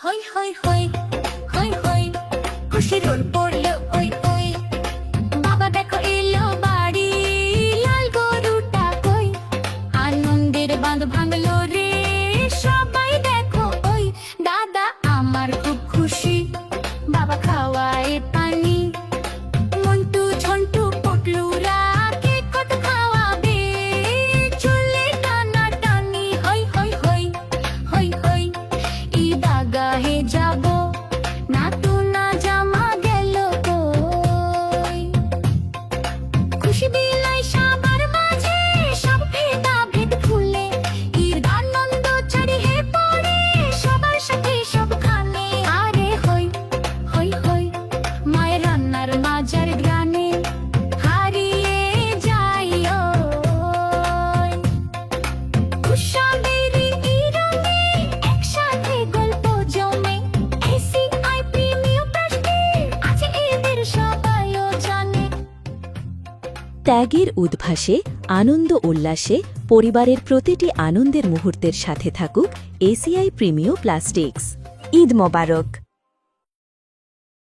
হই হই হই হই হই খুশি রোল পড়লো ওই ওই বাবা দেখো এলো বাড়ি লাল গরুটা কই আনন্দের বাঁধ ভাঙলো রে সবাই দেখো ওই দাদা আমার খুব খুশি বাবা খাওয়ায় পানি মন্টু ঝন্টু পটলুরা কে কত খাওয়াবে চুলে টানা টানি হই হই হই হই হই ঈদ আগাহে যাব না তু না জামা গেল কই খুশি বিলাই সবার মাঝে সব ভেদা ভেদ ভুলে ঈদ আনন্দ ছড়িয়ে পড়ে সবার সাথে সব খানে আরে হই হই হই মায়ের রান্নার মাজার গানে হারিয়ে যাই ওই খুশালেরই রঙে একসাথে গল্প জমে এসিআই প্রিমিয়াম প্লাস্টিক আছে এদের সবাইও জানে ত্যাগের উদ্ভাসে আনন্দ উল্লাসে পরিবারের প্রতিটি আনন্দের মুহূর্তের সাথে থাকুক এসিআই প্রিমিও প্লাস্টিক্স। ঈদ মোবারক।